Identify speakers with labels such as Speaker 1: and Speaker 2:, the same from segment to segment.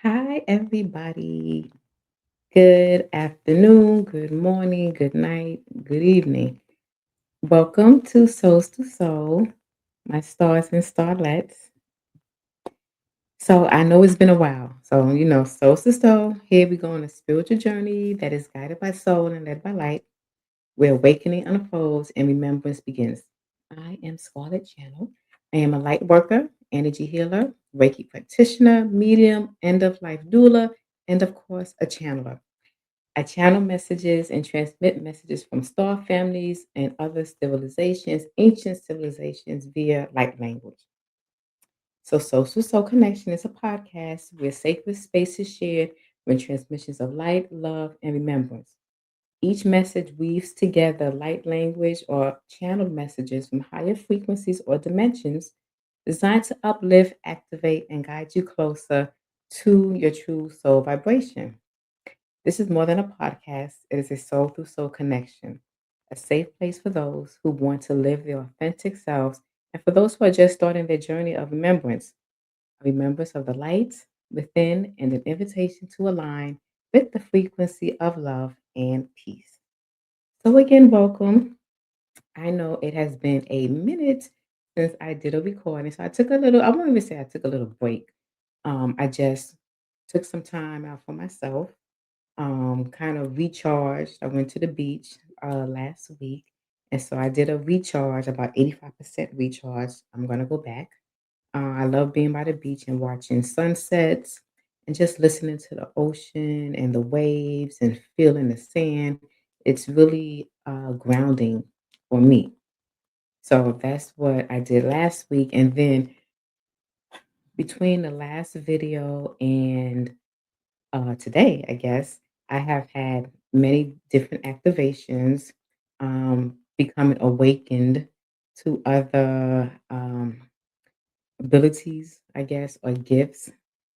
Speaker 1: Hi, everybody. Good afternoon, good morning, good night, good evening. Welcome to Souls to Soul, my stars and starlets. So, I know it's been a while. So, Souls to Soul, here we go on a spiritual journey that is guided by soul and led by light, where awakening unfolds and remembrance begins. I am Scarlett Channel. I am a light worker, energy healer, Reiki practitioner, medium, end of life doula, and of course, a channeler. I channel messages and transmit messages from star families and other civilizations, ancient civilizations, via light language. So, Social Soul Connection is a podcast where sacred space is shared when transmissions of light, love, and remembrance. Each message weaves together light language or channeled messages from higher frequencies or dimensions designed to uplift, activate, and guide you closer to your true soul vibration. This is more than a podcast, it is a soul through soul connection, a safe place for those who want to live their authentic selves and for those who are just starting their journey of remembrance, a remembrance of the light within and an invitation to align with the frequency of love and peace. So, again, welcome. I know it has been a minute since I did a recording, so I took a little, I won't even say I took a little break. I just took some time out for myself, kind of recharged. I went to the beach last week, and so I did a recharge, about 85% recharge. I'm going to go back. I love being by the beach and watching sunsets and just listening to the ocean and the waves and feeling the sand. It's really grounding for me. So that's what I did last week. And then between the last video and today, I guess, I have had many different activations, becoming awakened to other abilities, I guess, or gifts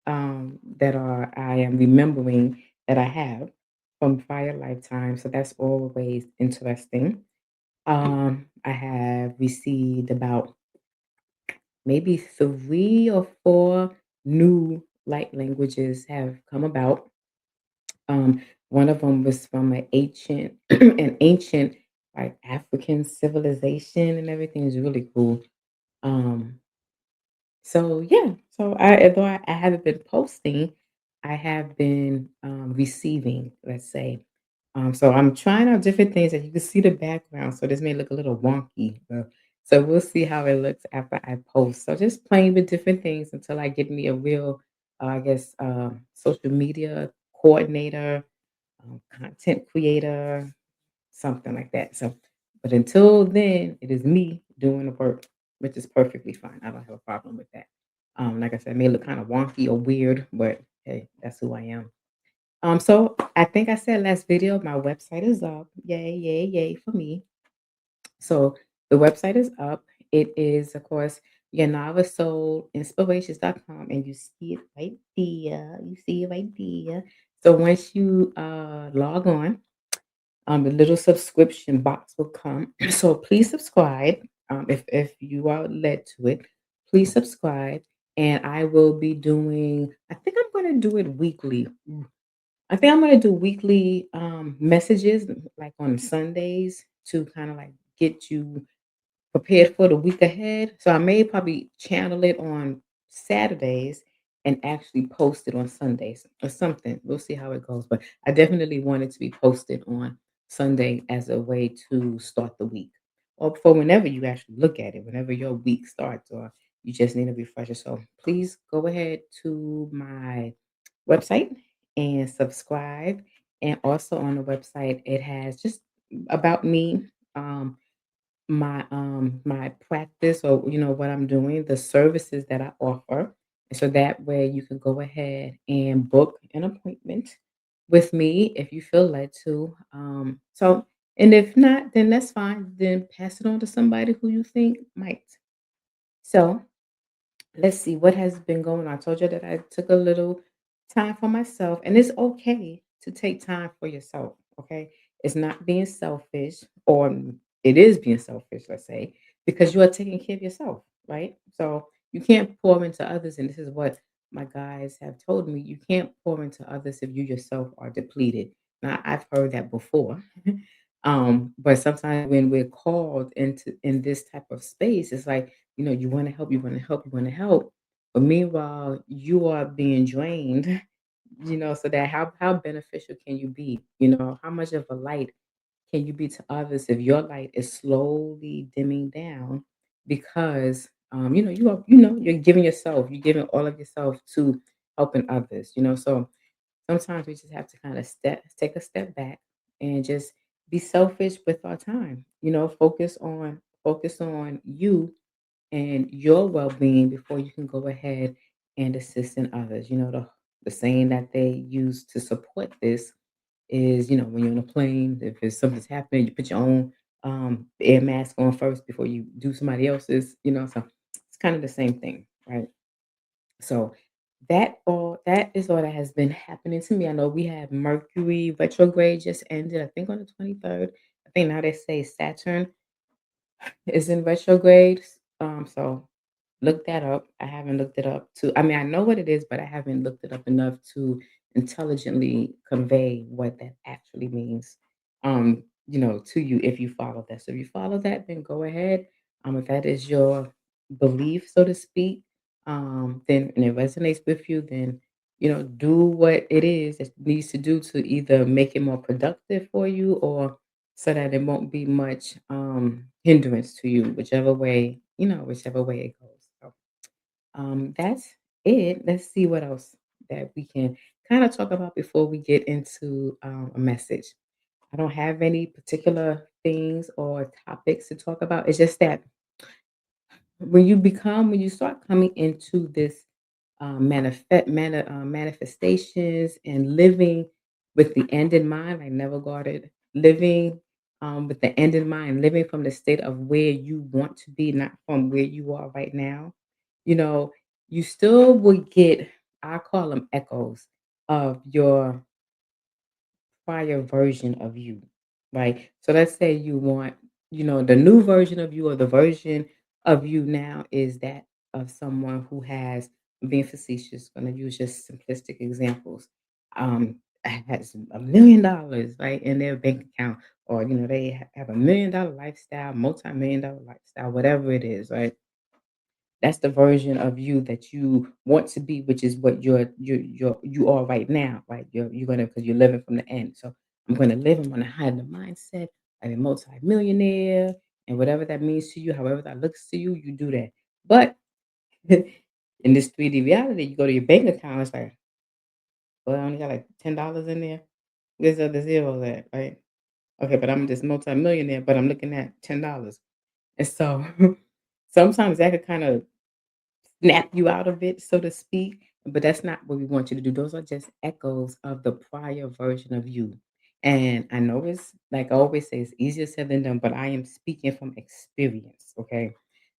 Speaker 1: that are I am remembering that I have from prior lifetimes. So that's always interesting. I have received about maybe 3 or 4 new light languages have come about. One of them was from an ancient an ancient, like, African civilization and everything is really cool. Um, so yeah, so although I haven't been posting, I have been, receiving, let's say. So I'm trying out different things, and you can see the background, so this may look a little wonky, so we'll see how it looks after I post. So just playing with different things until I get me a real, I guess, social media coordinator, content creator, something like that. So, but until then, it is me doing the work, which is perfectly fine. I don't have a problem with that. Like I said, it may look kind of wonky or weird, but hey, that's who I am. So I think I said last video, my website is up. Yay, yay, yay for me. So the website is up. It is, of course, yanavasoulinspirations.com, and you see it right there. You see it right there. So once you log on, a little subscription box will come. So please subscribe. If you are led to it, please subscribe. And I will be doing, I think I'm going to do it weekly. I think I'm going to do weekly messages like on Sundays to kind of like get you prepared for the week ahead. So I may probably channel it on Saturdays and actually post it on Sundays or something. We'll see how it goes. But I definitely want it to be posted on Sunday as a way to start the week. Or for whenever you actually look at it, whenever your week starts, or you just need a refresher. So please go ahead to my website and subscribe. And also on the website, it has just about me. My practice, or what I'm doing, the services that I offer. And so that way you can go ahead and book an appointment with me if you feel led to. So, and if not, then that's fine. Then pass it on to somebody who you think might. So let's see what has been going on. I told you that I took a little time for myself, and it's okay to take time for yourself. Okay, it's not being selfish, or it is being selfish, let's say, because you are taking care of yourself, right? So you can't pour into others, and this is what my guys have told me you can't pour into others if you yourself are depleted. Now, I've heard that before. But sometimes when we're called into in this type of space, it's like, you want to help, you want to help, you want to help. But meanwhile, you are being drained, so that how beneficial can you be? How much of a light can you be to others if your light is slowly dimming down because you're giving yourself, you're giving all of yourself to helping others. So sometimes we just have to kind of take a step back and just be selfish with our time. Focus on you and your well-being before you can go ahead and assist in others. The saying that they use to support this is, when you're on a plane, if there's something's happening, you put your own air mask on first before you do somebody else's. So it's kind of the same thing, right? So that is all that has been happening to me. I know we have Mercury retrograde just ended, I think on the 23rd. I think now they say Saturn is in retrograde. So look that up. I haven't looked it up I mean, I know what it is, but I haven't looked it up enough to intelligently convey what that actually means, to you if you follow that. So if you follow that, then go ahead. If that is your belief, so to speak, then and it resonates with you, then do what it is that needs to do to either make it more productive for you or so that it won't be much hindrance to you, whichever way it goes. So that's it. Let's see what else that we can kind of talk about before we get into a message. I don't have any particular things or topics to talk about. It's just that when you start coming into this manifestations and living with the end in mind, like never guarded, living with the end in mind, living from the state of where you want to be, not from where you are right now. You know, you still would get, I call them echoes of your prior version of you, right? So let's say you want, the new version of you or the version of you now is that of someone who has, being facetious, going to use just simplistic examples, has $1 million, right, in their bank account, or, they have $1 million lifestyle, multi-million-dollar lifestyle, whatever it is, right? That's the version of you that you want to be, which is what you are right now, right? You're gonna because you're living from the end. So I'm gonna live. I'm gonna have the mindset of a multi-millionaire, and whatever that means to you, however that looks to you, you do that. But in this 3D reality, you go to your bank account. It's like, well, I only got like $10 in there. Where's the other zeros at, right? Okay, but I'm this multi-millionaire, but I'm looking at $10, and so sometimes that could kind of snap you out of it, so to speak. But that's not what we want you to do. Those are just echoes of the prior version of you. And I know it's like I always say, it's easier said than done, but I am speaking from experience. Okay.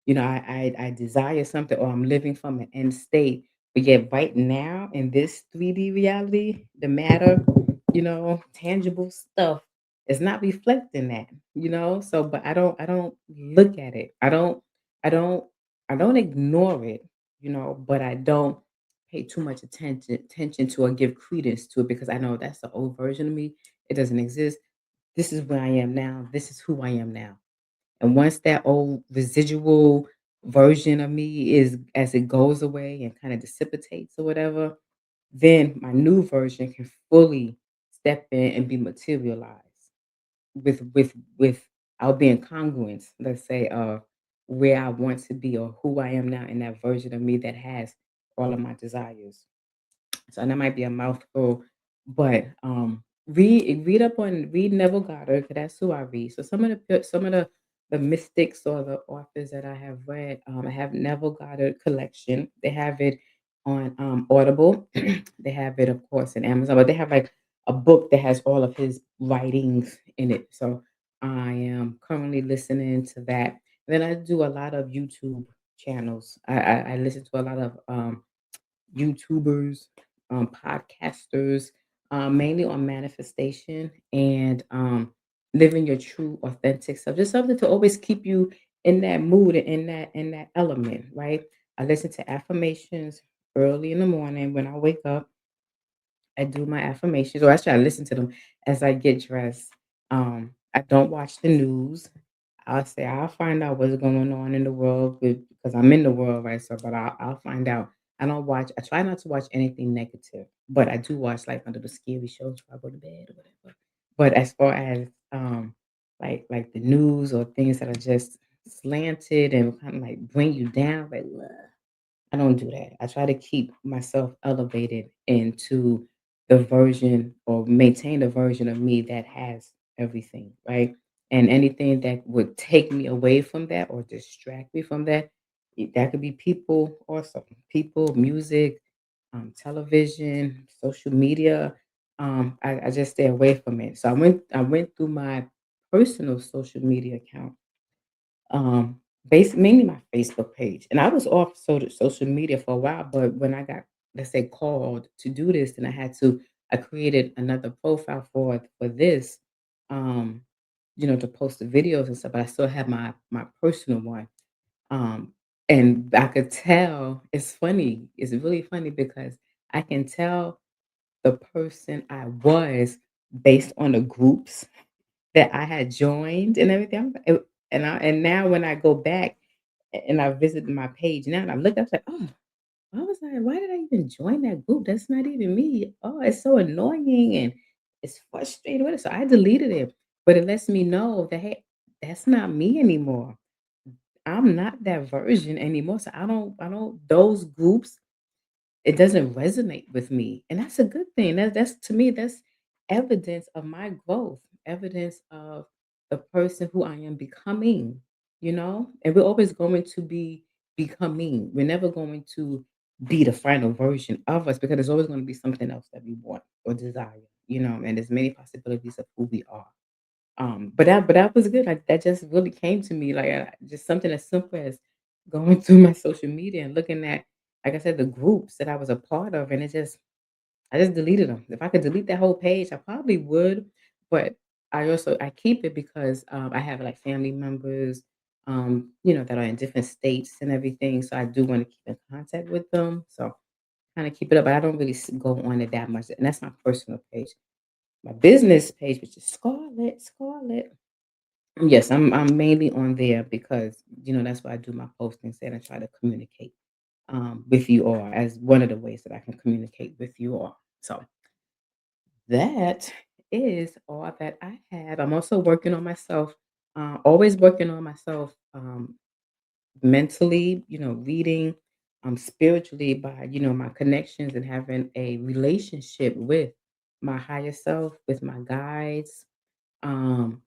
Speaker 1: I desire something or I'm living from an end state. But yet right now in this 3D reality, the matter, tangible stuff is not reflecting that. So but I don't look at it. I don't ignore it, but I don't pay too much attention to or give credence to it because I know that's the old version of me. It doesn't exist. This is where I am now. This is who I am now. And once that old residual version of me is as it goes away and kind of dissipates or whatever, then my new version can fully step in and be materialized without being congruent, let's say, of where I want to be or who I am now in that version of me that has all of my desires. So that might be a mouthful, but read Neville Goddard because that's who I read. So some of the mystics or the authors that I have read, I have Neville Goddard collection. They have it on Audible. They have it, of course, in Amazon, but they have like a book that has all of his writings in it. So I am currently listening to that. Then I do a lot of YouTube channels. I listen to a lot of YouTubers, podcasters, mainly on manifestation and living your true, authentic self. Just something to always keep you in that mood and in that element, right? I listen to affirmations, early in the morning when I wake up. I do my affirmations, or I try to listen to them as I get dressed. I don't watch the news. I'll find out what's going on in the world because I'm in the world, right? So, but I'll find out. I don't watch. I try not to watch anything negative, but I do watch like under the scary shows before I go to bed or whatever. But as far as like the news or things that are just slanted and kind of like bring you down, like I don't do that. I try to keep myself elevated into the version or maintain the version of me that has everything, right? And anything that would take me away from that or distract me from that, that could be people also, people, music, television, social media. I just stay away from it. So I went through my personal social media account, mainly my Facebook page, and I was off social media for a while, but when I got, let's say, called to do this, then I created another profile for this, um, to post the videos and stuff, but I still have my personal one, um, and I could tell it's funny, it's really funny because I can tell the person I was based on the groups that I had joined and everything. And now when I go back and I visited my page now and I looked, I was like, "Oh, why did I even join that group? That's not even me. Oh, it's so annoying and it's frustrating with it." So I deleted it. But it lets me know that, hey, that's not me anymore. I'm not that version anymore. So I don't those groups, it doesn't resonate with me, and that's a good thing. That's to me, that's evidence of my growth, evidence of the person who I am becoming, And we're always going to be becoming. We're never going to be the final version of us because there's always going to be something else that we want or desire, and there's many possibilities of who we are. But that was good. Like that just really came to me, like just something as simple as going through my social media and looking at, like I said, the groups that I was a part of, and I just deleted them. If I could delete that whole page, I probably would. But I keep it because I have like family members, that are in different states and everything. So I do want to keep in contact with them. So kind of keep it up, but I don't really go on it that much, and that's my personal page. My business page, which is Scarlett. Yes, I'm mainly on there because, that's why I do my postings and I try to communicate, with you all as one of the ways that I can communicate with you all. So that is all that I have. I'm also working on myself, always working on myself, mentally, reading, spiritually by, my connections and having a relationship with my higher self, with my guides. Um,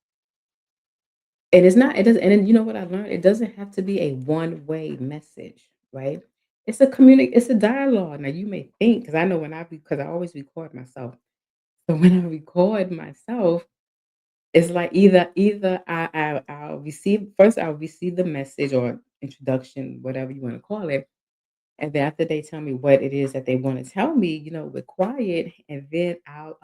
Speaker 1: And it's not it doesn't and then you know what I learned? It doesn't have to be a one-way message, right? It's a dialogue. Now you may think, because I know because I always record myself. So when I record myself, it's like either I'll receive the message or introduction, whatever you want to call it, and then after they tell me what it is that they wanna tell me, we're quiet, and then I'll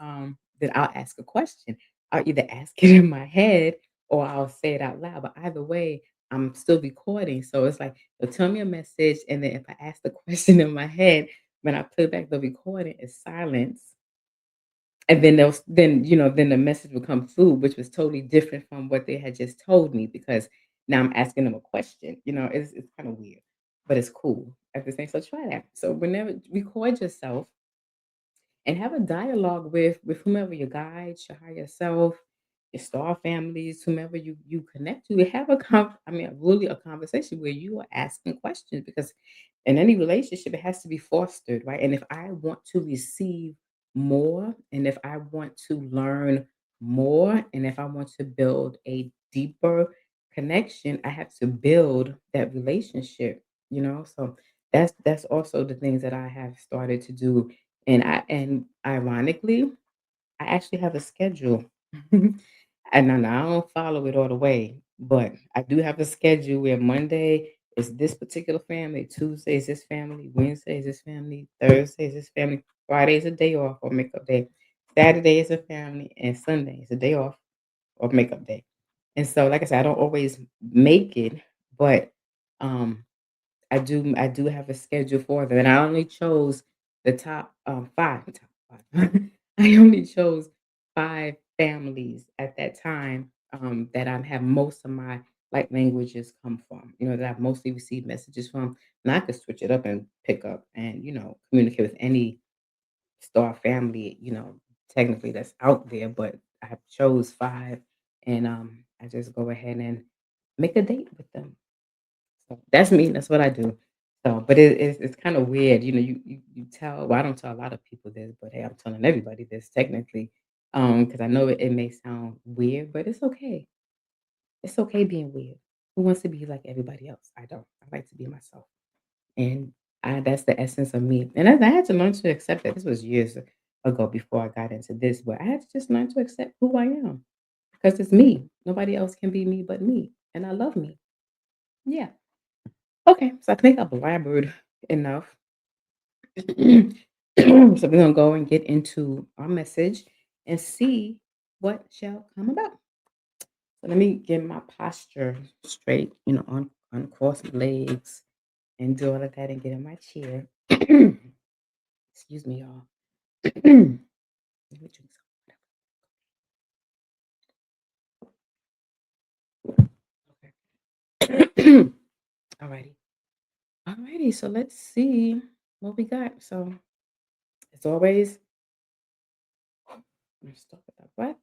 Speaker 1: ask a question. I'll either ask it in my head or I'll say it out loud, but either way, I'm still recording, so it's like they'll tell me a message, and then if I ask the question in my head, when I play back the recording, it's silence. And then then the message would come through, which was totally different from what they had just told me because now I'm asking them a question. It's kind of weird, but it's cool at the same. So try that. So whenever record yourself and have a dialogue with whomever your guides, your higher self, your star families, whomever you connect to. Have really a conversation where you are asking questions because in any relationship it has to be fostered, right? And if I want to receive more, and if I want to learn more, and if I want to build a deeper connection, I have to build that relationship. So that's also the things that I have started to do, and ironically, I actually have a schedule. And I don't follow it all the way, but I do have a schedule where Monday is this particular family, Tuesday is this family, Wednesday is this family, Thursday is this family, Friday is a day off or makeup day, Saturday is a family, and Sunday is a day off or makeup day. And so, like I said, I don't always make it, but um I do have a schedule for them, and I only chose the top 5. I only chose 5 families at that time, that I have most of my, like, languages come from, that I've mostly received messages from, and I could switch it up and pick up and, communicate with any star family, technically that's out there, but I have chose 5, and, I just go ahead and make a date with them. So that's me, that's what I do. So, but it's kinda weird, you tell well, I don't tell a lot of people this, but, hey, I'm telling everybody this technically, because I know it may sound weird, but it's okay. It's okay being weird. Who wants to be like everybody else? I don't. I like to be myself, and that's the essence of me, and I had to learn to accept that. This was years ago before I got into this, but I had to just learn to accept who I am because it's me. Nobody else can be me but me, and I love me. Yeah. Okay, so I think I blabbered enough. So we're gonna go and get into our message and see what shall come about. So let me get my posture straight, uncross my legs and do all of that and get in my chair. Excuse me, y'all. Let me drink some. Okay. Alrighty. Alrighty, so let's see what we got. So as always, I'm start with our breaths.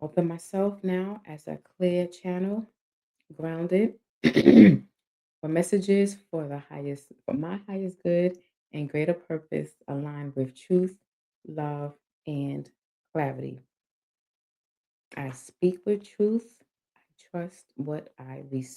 Speaker 1: Open myself now as a clear channel, grounded for messages for my highest good and greater purpose aligned with truth, love, and clarity. I speak with truth. I trust what I receive.